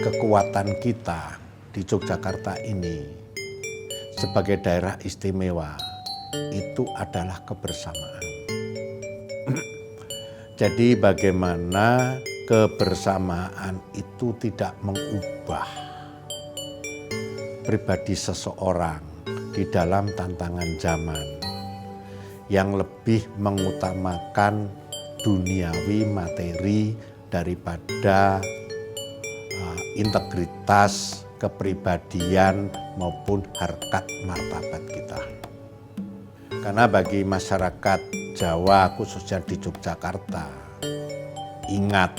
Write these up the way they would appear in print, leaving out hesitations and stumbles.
kekuatan kita di Yogyakarta ini sebagai daerah istimewa itu adalah kebersamaan. Jadi bagaimana kebersamaan itu tidak mengubah pribadi seseorang di dalam tantangan zaman yang lebih mengutamakan duniawi materi daripada integritas, kepribadian maupun harkat martabat kita. Karena bagi masyarakat Jawa khususnya di Yogyakarta, ingat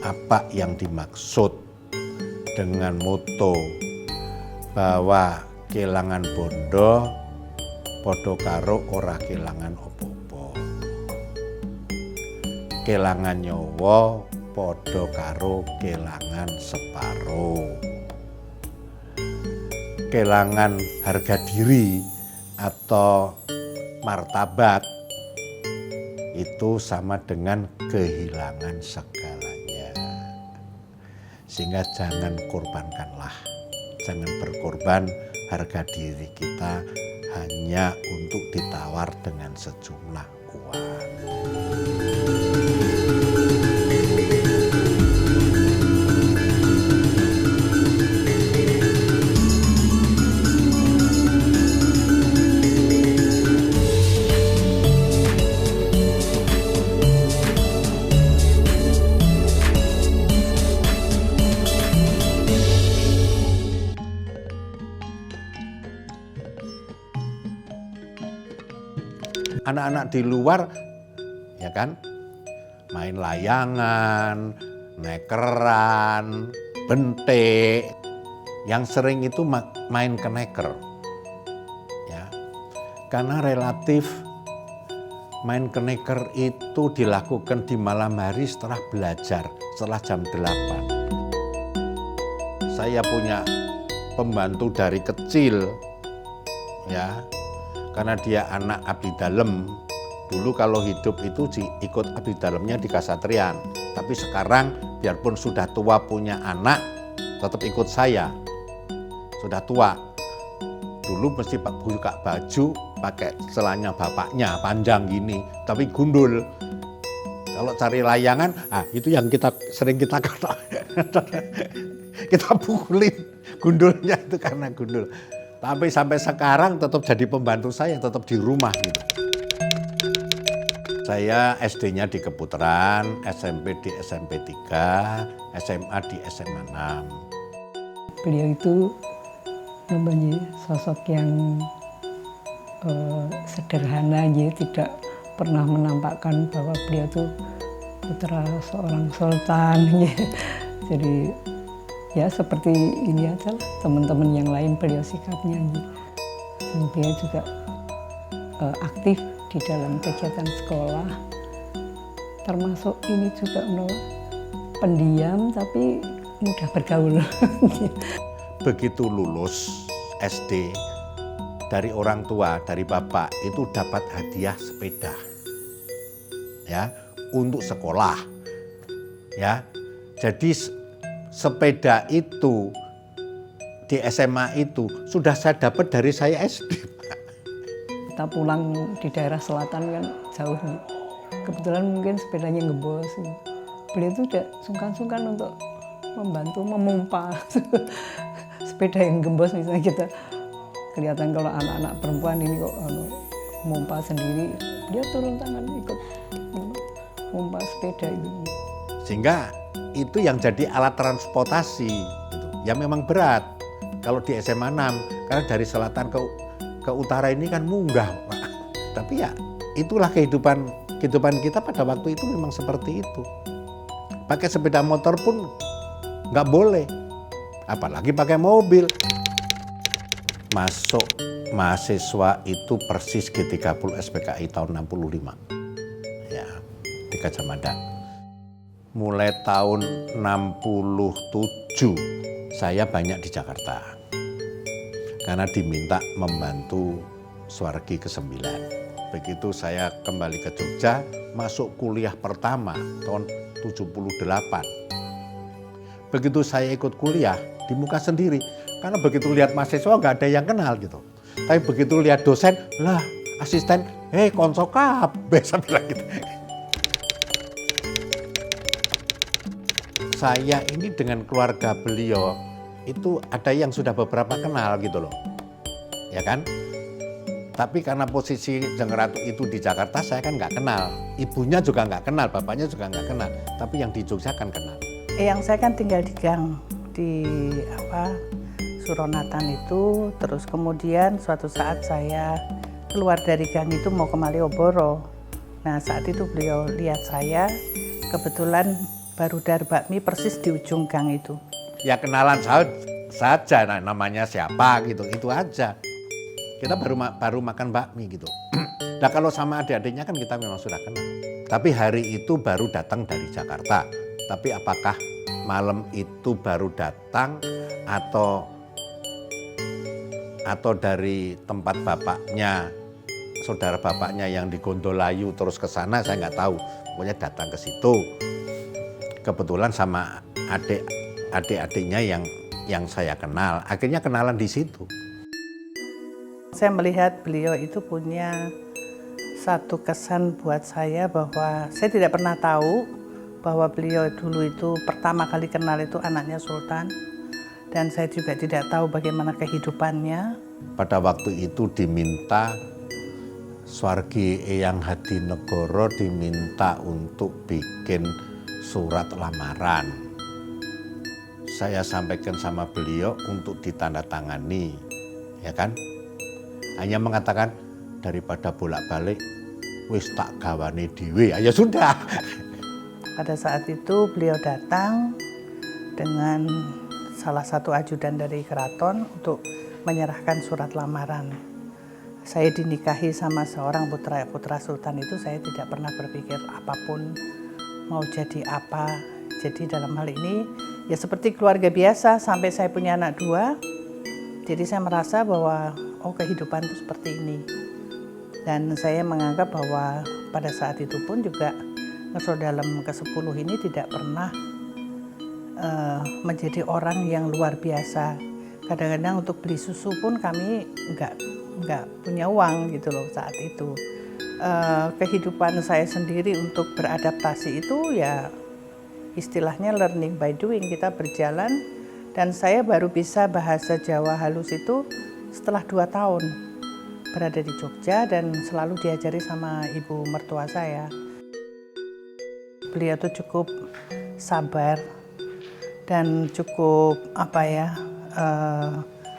apa yang dimaksud dengan moto bahwa kelangan bondo podo karo ora kelangan opo-opo. Kelangan nyawa podo karo kelangan separo. Kelangan harga diri atau martabat itu sama dengan kehilangan segalanya. Sehingga jangan korbankanlah, jangan berkorban harga diri kita hanya untuk ditawar dengan sejumlah uang. Anak-anak di luar, ya kan, main layangan, nekeran, bentek, yang sering itu main keneker, ya, karena relatif main keneker itu dilakukan di malam hari setelah belajar, setelah jam 8. Saya punya pembantu dari kecil, ya. Karena dia anak abdi dalem, dulu kalau hidup itu ikut abdi dalemnya di Kasatrian. Tapi sekarang biarpun sudah tua punya anak, tetap ikut saya. Sudah tua. Dulu mesti buka baju, pakai celana bapaknya, panjang gini, tapi gundul. Kalau cari layangan, itu yang sering kita kata. Kita pukulin gundulnya itu karena gundul. Tapi sampai sekarang tetap jadi pembantu saya, tetap di rumah gitu. Saya SD-nya di Keputaran, SMP di SMP 3, SMA di SMA 6. Beliau itu namanya sosok yang sederhana, tidak pernah menampakkan bahwa beliau itu putra seorang sultan. Jadi ya seperti ini aja lah, teman-teman yang lain beliau sikapnya. Dan beliau juga aktif di dalam kegiatan sekolah, termasuk ini juga pendiam tapi mudah bergaul. Begitu lulus SD dari orang tua, dari bapak itu dapat hadiah sepeda, ya, untuk sekolah, ya. Jadi sepeda itu di SMA itu sudah saya dapat dari saya SD. Kita pulang di daerah selatan kan jauh nih. Kebetulan mungkin sepedanya ngembos. Beliau itu tidak sungkan-sungkan untuk membantu memompa sepeda yang gembos. Misalnya kita kelihatan kalau anak-anak perempuan ini kok memompa sendiri, dia turun tangan ikut memompa sepeda itu. Sehingga itu yang jadi alat transportasi gitu. Ya memang berat kalau di SMA 6 karena dari selatan ke utara ini kan munggah, Pak. Tapi ya itulah kehidupan kita pada waktu itu memang seperti itu. Pakai sepeda motor pun nggak boleh, apalagi pakai mobil. Masuk mahasiswa itu persis G30 SPKI tahun 65, ya, di Gajah Mada. Mulai tahun 67 saya banyak di Jakarta karena diminta membantu Swargi ke-9. Begitu saya kembali ke Jogja, masuk kuliah pertama tahun 78. Begitu saya ikut kuliah, di muka sendiri. Karena begitu lihat mahasiswa nggak ada yang kenal gitu. Tapi begitu lihat dosen, lah asisten, konco kabeh, saya bilang gitu. Saya ini dengan keluarga beliau, itu ada yang sudah beberapa kenal gitu loh. Ya kan? Tapi karena posisi Jeng Ratu itu di Jakarta, saya kan nggak kenal. Ibunya juga nggak kenal, bapaknya juga nggak kenal. Tapi yang di Jogja kan kenal. Yang saya kan tinggal di gang, di Suronatan itu. Terus kemudian suatu saat saya keluar dari gang itu mau ke Malioboro. Nah saat itu beliau lihat saya, kebetulan baru dar bakmi persis di ujung gang itu. Ya kenalan saja, namanya siapa gitu, itu aja. Kita baru makan bakmi gitu. Nah kalau sama adik-adiknya kan kita memang sudah kenal. Tapi hari itu baru datang dari Jakarta. Tapi apakah malam itu baru datang atau dari tempat bapaknya, saudara bapaknya yang di Gondolayu terus ke sana, saya nggak tahu. Pokoknya datang ke situ. Kebetulan sama adik-adiknya yang saya kenal. Akhirnya kenalan di situ. Saya melihat beliau itu punya satu kesan buat saya bahwa saya tidak pernah tahu bahwa beliau dulu itu pertama kali kenal itu anaknya Sultan. Dan saya juga tidak tahu bagaimana kehidupannya. Pada waktu itu diminta Swargi Eyang Hadinegoro diminta untuk bikin surat lamaran. Saya sampaikan sama beliau untuk ditandatangani, ya kan? Hanya mengatakan daripada bolak-balik, wis tak gawane dhewe, ya sudah. Pada saat itu beliau datang dengan salah satu ajudan dari keraton untuk menyerahkan surat lamaran. Saya dinikahi sama seorang putra sultan itu, saya tidak pernah berpikir apapun mau jadi apa. Jadi dalam hal ini ya seperti keluarga biasa sampai saya punya anak 2. Jadi saya merasa bahwa kehidupan itu seperti ini. Dan saya menganggap bahwa pada saat itu pun juga Ngeso Dalem ke-10 ini tidak pernah menjadi orang yang luar biasa. Kadang-kadang untuk beli susu pun kami nggak punya uang gitu loh saat itu. Kehidupan saya sendiri untuk beradaptasi itu ya istilahnya learning by doing. Kita berjalan dan saya baru bisa bahasa Jawa halus itu setelah 2 tahun berada di Jogja dan selalu diajari sama ibu mertua saya. Beliau tuh cukup sabar dan cukup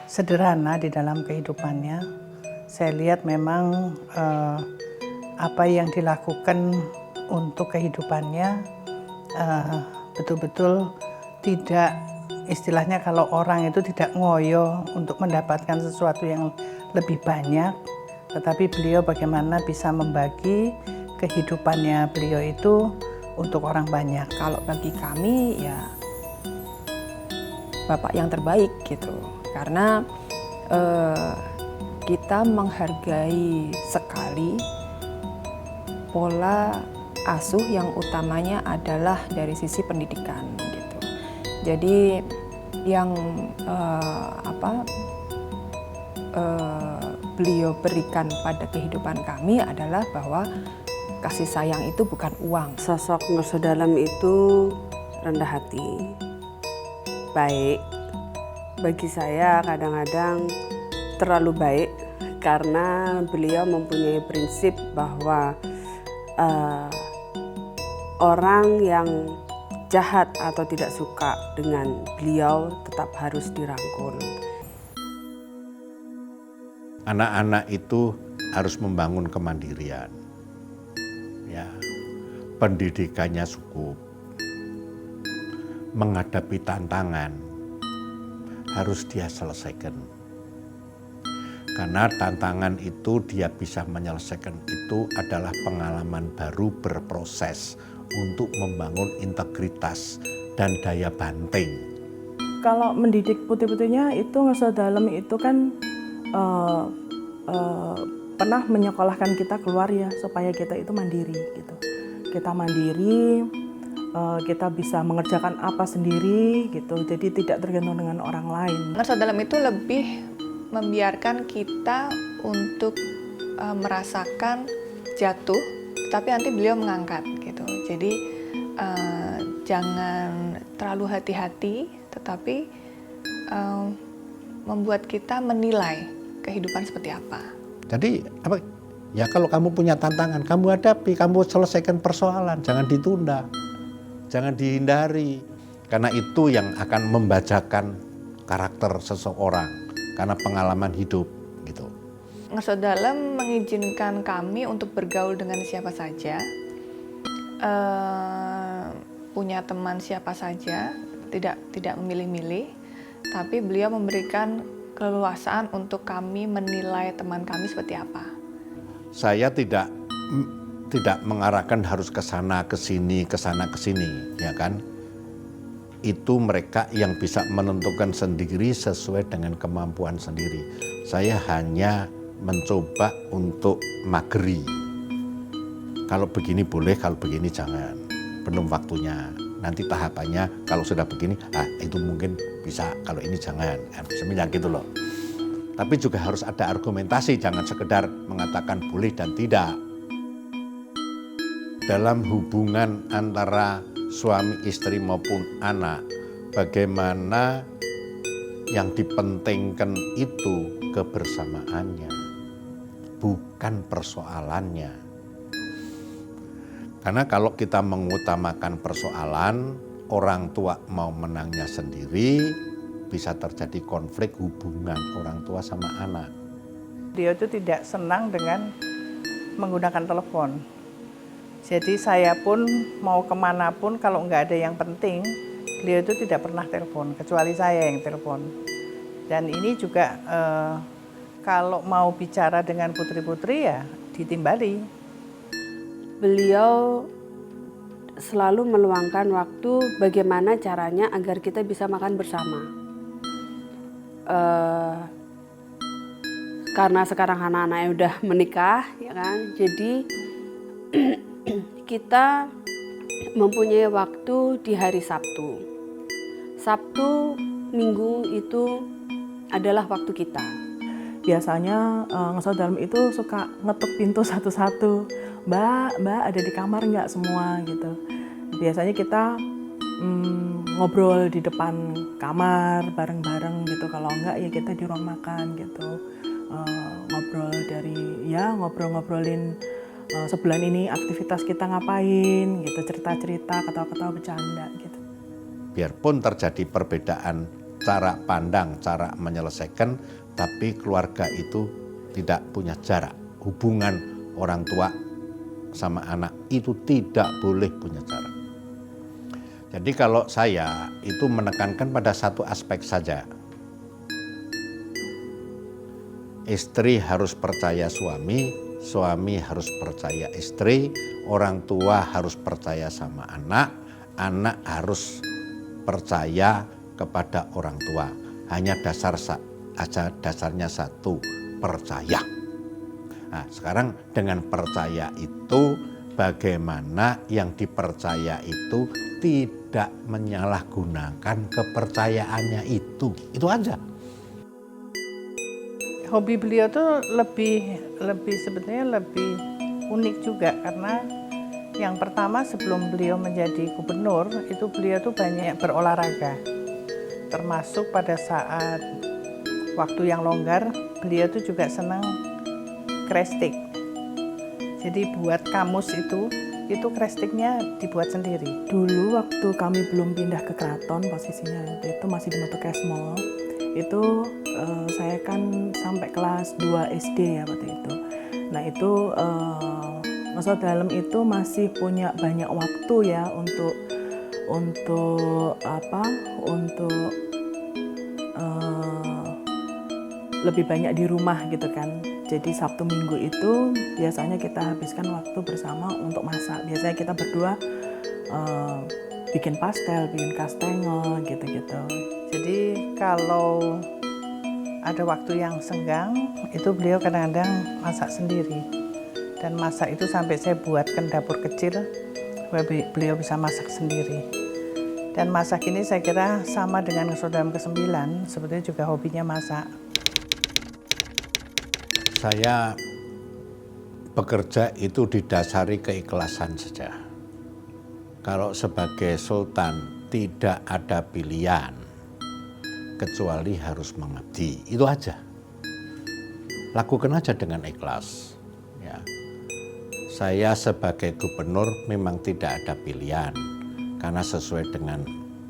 sederhana di dalam kehidupannya. Saya lihat memang apa yang dilakukan untuk kehidupannya betul-betul tidak, istilahnya kalau orang itu tidak ngoyo untuk mendapatkan sesuatu yang lebih banyak, tetapi beliau bagaimana bisa membagi kehidupannya beliau itu untuk orang banyak. Kalau bagi kami ya bapak yang terbaik gitu, karena kita menghargai sekali pola asuh yang utamanya adalah dari sisi pendidikan gitu. Jadi yang beliau berikan pada kehidupan kami adalah bahwa kasih sayang itu bukan uang. Sosok Ngeso Dalem itu rendah hati, baik. Bagi saya kadang-kadang terlalu baik karena beliau mempunyai prinsip bahwa orang yang jahat atau tidak suka dengan beliau tetap harus dirangkul. Anak-anak itu harus membangun kemandirian. Ya, pendidikannya cukup. Menghadapi tantangan harus dia selesaikan. Karena tantangan itu dia bisa menyelesaikan itu adalah pengalaman baru berproses untuk membangun integritas dan daya banting. Kalau mendidik putih-putihnya itu Ngeso Dalem itu kan pernah menyekolahkan kita keluar ya supaya kita itu mandiri gitu. Kita mandiri, kita bisa mengerjakan apa sendiri gitu, jadi tidak tergantung dengan orang lain. Ngerasa dalam itu lebih membiarkan kita untuk merasakan jatuh, tapi nanti beliau mengangkat gitu. Jadi jangan terlalu hati-hati, tetapi membuat kita menilai kehidupan seperti apa. Jadi apa? Ya kalau kamu punya tantangan, kamu hadapi, kamu selesaikan persoalan, jangan ditunda. Jangan dihindari, karena itu yang akan membacakan karakter seseorang, karena pengalaman hidup gitu. Ngerasa Dalam mengizinkan kami untuk bergaul dengan siapa saja, punya teman siapa saja, tidak memilih-milih, tapi beliau memberikan keleluasaan untuk kami menilai teman kami seperti apa. Saya tidak mengarahkan harus ke sana, ke sini, ya kan? Itu mereka yang bisa menentukan sendiri sesuai dengan kemampuan sendiri. Saya hanya mencoba untuk mageri. Kalau begini boleh, kalau begini jangan. Belum waktunya. Nanti tahapannya kalau sudah begini, itu mungkin bisa, kalau ini jangan. Sebenarnya gitu loh. Tapi juga harus ada argumentasi, jangan sekedar mengatakan boleh dan tidak. Dalam hubungan antara suami istri maupun anak, bagaimana yang dipentingkan itu kebersamaannya, bukan persoalannya. Karena kalau kita mengutamakan persoalan, orang tua mau menangnya sendiri, bisa terjadi konflik hubungan orang tua sama anak. Dia itu tidak senang dengan menggunakan telepon. Jadi saya pun mau kemanapun kalau nggak ada yang penting, beliau itu tidak pernah telepon, kecuali saya yang telepon. Dan ini juga kalau mau bicara dengan putri-putri ya ditimbali. Beliau selalu meluangkan waktu bagaimana caranya agar kita bisa makan bersama. Karena sekarang anak-anaknya udah menikah, ya kan, jadi kita mempunyai waktu di hari Sabtu. Sabtu, Minggu itu adalah waktu kita. Biasanya Ngerasa Dalam itu suka ngetuk pintu satu-satu. Mbak ada di kamar nggak semua gitu. Biasanya kita ngobrol di depan kamar bareng-bareng gitu. Kalau enggak ya kita di ruang makan gitu. Ngobrolin sebulan ini aktivitas kita ngapain gitu, cerita-cerita, ketawa-ketawa, bercanda gitu. Biarpun terjadi perbedaan cara pandang, cara menyelesaikan, tapi keluarga itu tidak punya jarak. Hubungan orang tua sama anak itu tidak boleh punya jarak. Jadi kalau saya itu menekankan pada satu aspek saja. Istri harus percaya suami, suami harus percaya istri, orang tua harus percaya sama anak, anak harus percaya kepada orang tua. Hanya dasarnya satu, percaya. Nah, sekarang dengan percaya itu bagaimana yang dipercaya itu tidak menyalahgunakan kepercayaannya itu aja. Hobi beliau tuh sebetulnya lebih unik juga, karena yang pertama sebelum beliau menjadi gubernur itu beliau tuh banyak berolahraga, termasuk pada saat waktu yang longgar beliau tuh juga senang krestik. Jadi buat kamus itu krestiknya dibuat sendiri. Dulu waktu kami belum pindah ke keraton, posisinya itu masih di Metokesmo. Itu saya kan sampai kelas 2 SD ya waktu itu. Nah itu Ngerasa Dalam itu masih punya banyak waktu ya untuk lebih banyak di rumah gitu kan. Jadi Sabtu Minggu itu biasanya kita habiskan waktu bersama untuk masak. Biasanya kita berdua bikin pastel, bikin kastengel gitu-gitu. Jadi kalau ada waktu yang senggang, itu beliau kadang-kadang masak sendiri. Dan masak itu sampai saya buatkan dapur kecil beliau bisa masak sendiri. Dan masak ini saya kira sama dengan Ngeso Dalem ke-9, sebetulnya juga hobinya masak. Saya bekerja itu didasari keikhlasan saja. Kalau sebagai sultan tidak ada pilihan kecuali harus mengabdi, itu aja. Lakukan aja dengan ikhlas. Ya. Saya sebagai gubernur memang tidak ada pilihan karena sesuai dengan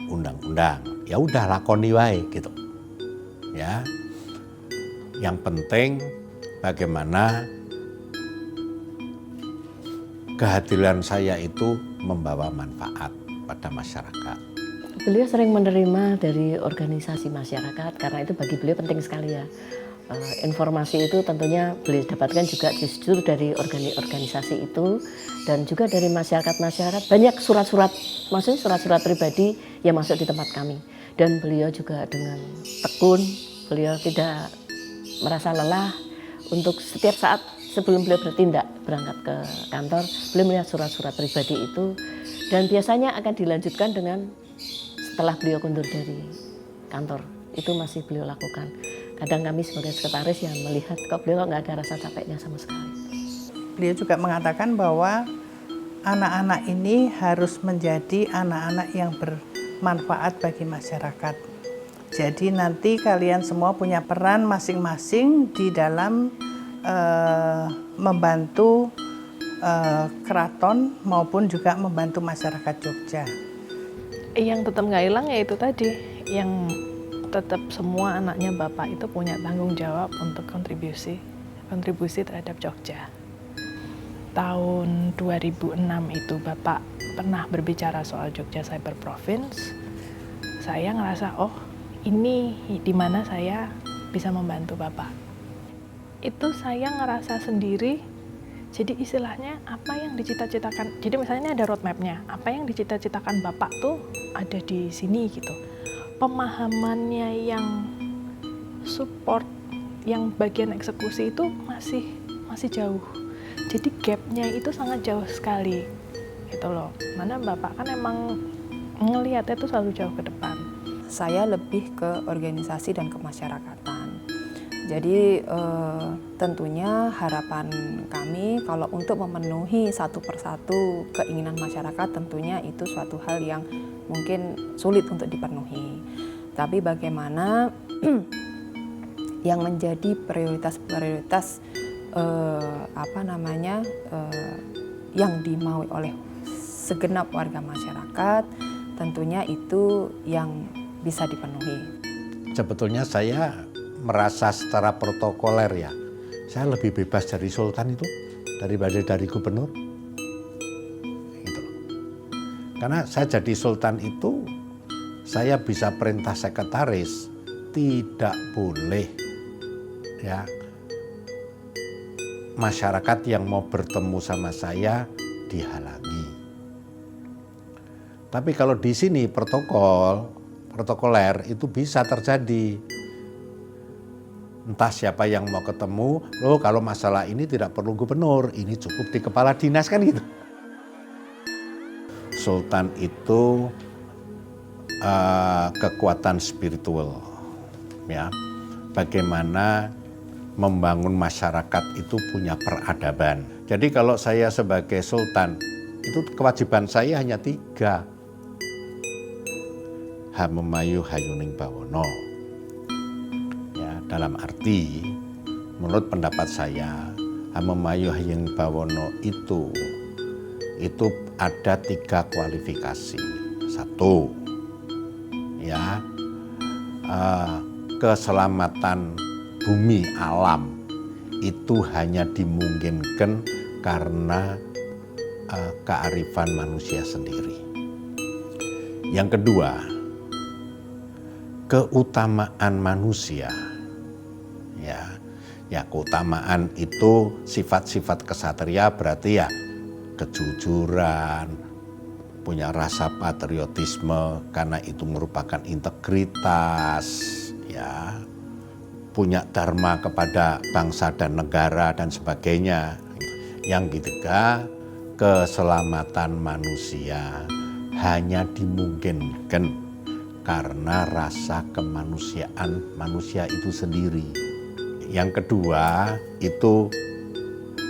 undang-undang. Ya udah lakoni wae gitu. Ya. Yang penting bagaimana kehadiran saya itu membawa manfaat pada masyarakat. Beliau sering menerima dari organisasi masyarakat karena itu bagi beliau penting sekali ya. Informasi itu tentunya beliau dapatkan juga justru dari organisasi itu dan juga dari masyarakat-masyarakat. Banyak surat-surat, maksudnya surat-surat pribadi yang masuk di tempat kami. Dan beliau juga dengan tekun, beliau tidak merasa lelah untuk setiap saat sebelum beliau bertindak berangkat ke kantor, beliau melihat surat-surat pribadi itu dan biasanya akan dilanjutkan dengan setelah beliau mundur dari kantor. Itu masih beliau lakukan. Kadang kami sebagai sekretaris yang melihat kok beliau nggak ada rasa capeknya sama sekali. Beliau juga mengatakan bahwa anak-anak ini harus menjadi anak-anak yang bermanfaat bagi masyarakat. Jadi nanti kalian semua punya peran masing-masing di dalam membantu keraton maupun juga membantu masyarakat Jogja. Yang tetap nggak hilang ya itu tadi, yang tetap semua anaknya Bapak itu punya tanggung jawab untuk kontribusi terhadap Jogja. Tahun 2006 itu Bapak pernah berbicara soal Jogja Cyber Province. Saya ngerasa, oh ini di mana saya bisa membantu Bapak. Itu saya ngerasa sendiri, jadi istilahnya apa yang dicita-citakan, jadi misalnya ini ada roadmap-nya, apa yang dicita-citakan Bapak tuh ada di sini gitu. Pemahamannya yang support, yang bagian eksekusi itu masih jauh. Jadi gap-nya itu sangat jauh sekali, gitu loh. Mana Bapak kan emang ngelihatnya itu selalu jauh ke depan. Saya lebih ke organisasi dan kemasyarakatan. Jadi tentunya harapan kami kalau untuk memenuhi satu persatu keinginan masyarakat tentunya itu suatu hal yang mungkin sulit untuk dipenuhi. Tapi bagaimana yang menjadi prioritas-prioritas yang dimaui oleh segenap warga masyarakat, tentunya itu yang bisa dipenuhi. Sebetulnya saya merasa secara protokoler ya, saya lebih bebas dari sultan itu daripada dari gubernur. Gitu. Karena saya jadi sultan itu, saya bisa perintah sekretaris, tidak boleh ya masyarakat yang mau bertemu sama saya dihalangi. Tapi kalau di sini protokoler itu bisa terjadi. Entah siapa yang mau ketemu, loh kalau masalah ini tidak perlu gubernur, ini cukup di kepala dinas kan gitu. Sultan itu kekuatan spiritual, ya. Bagaimana membangun masyarakat itu punya peradaban. Jadi kalau saya sebagai sultan, itu kewajiban saya hanya 3. Hamemayu hayuning bawono. Ya, dalam arti, menurut pendapat saya, Hamemayu hayuning bawono itu ada 3 kualifikasi. 1, ya, keselamatan bumi alam itu hanya dimungkinkan karena kearifan manusia sendiri. Yang kedua, keutamaan manusia. Ya, keutamaan itu sifat-sifat kesatria berarti ya kejujuran, punya rasa patriotisme karena itu merupakan integritas, ya, punya dharma kepada bangsa dan negara dan sebagainya. Yang ketiga, keselamatan manusia hanya dimungkinkan karena rasa kemanusiaan manusia itu sendiri. Yang kedua itu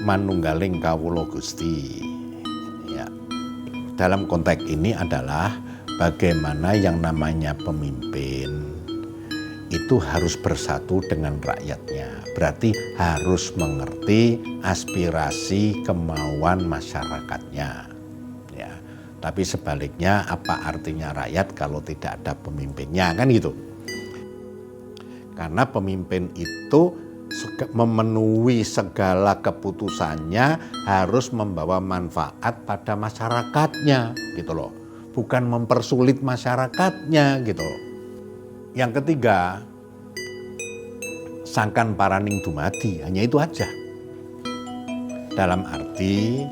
manunggaling kawula Gusti. Ya. Dalam konteks ini adalah bagaimana yang namanya pemimpin itu harus bersatu dengan rakyatnya. Berarti harus mengerti aspirasi kemauan masyarakatnya. Ya. Tapi sebaliknya apa artinya rakyat kalau tidak ada pemimpinnya, kan gitu. Karena pemimpin itu memenuhi segala keputusannya harus membawa manfaat pada masyarakatnya gitu loh. Bukan mempersulit masyarakatnya gitu. Yang ketiga, sangkan paraning dumadi, hanya itu aja. Dalam arti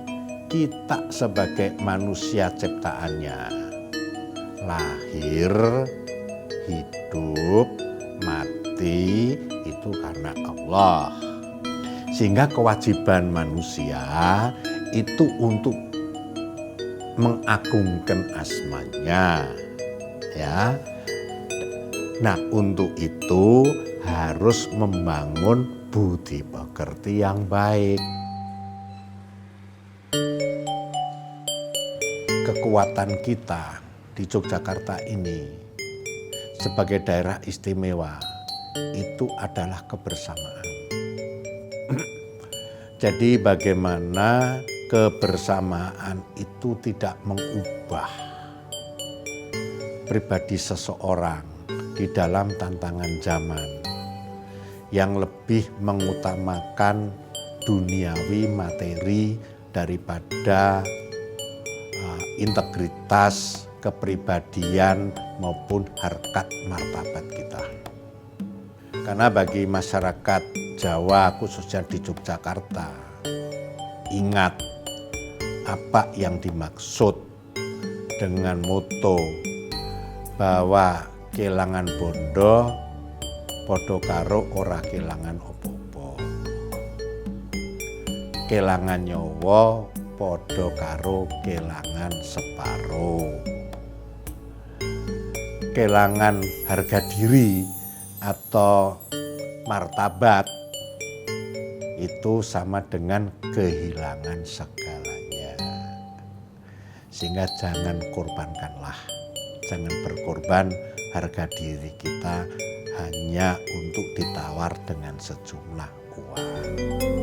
kita sebagai manusia ciptaannya, lahir, hidup, mati itu karena Allah. Sehingga kewajiban manusia itu untuk mengagungkan asmanya, ya. Nah, untuk itu harus membangun budi pekerti yang baik. Kekuatan kita di Yogyakarta ini sebagai daerah istimewa itu adalah kebersamaan. Jadi bagaimana kebersamaan itu tidak mengubah pribadi seseorang di dalam tantangan zaman yang lebih mengutamakan duniawi materi daripada integritas kepribadian maupun harkat martabat kita. Karena bagi masyarakat Jawa khususnya di Yogyakarta, ingat apa yang dimaksud dengan moto bahwa kelangan bondo podo karo ora kelangan opo-opo. Kelangan nyawa podo karo kelangan separo. Kelangan harga diri atau martabat itu sama dengan kehilangan segalanya. Sehingga jangan korbankanlah, jangan berkorban harga diri kita hanya untuk ditawar dengan sejumlah uang.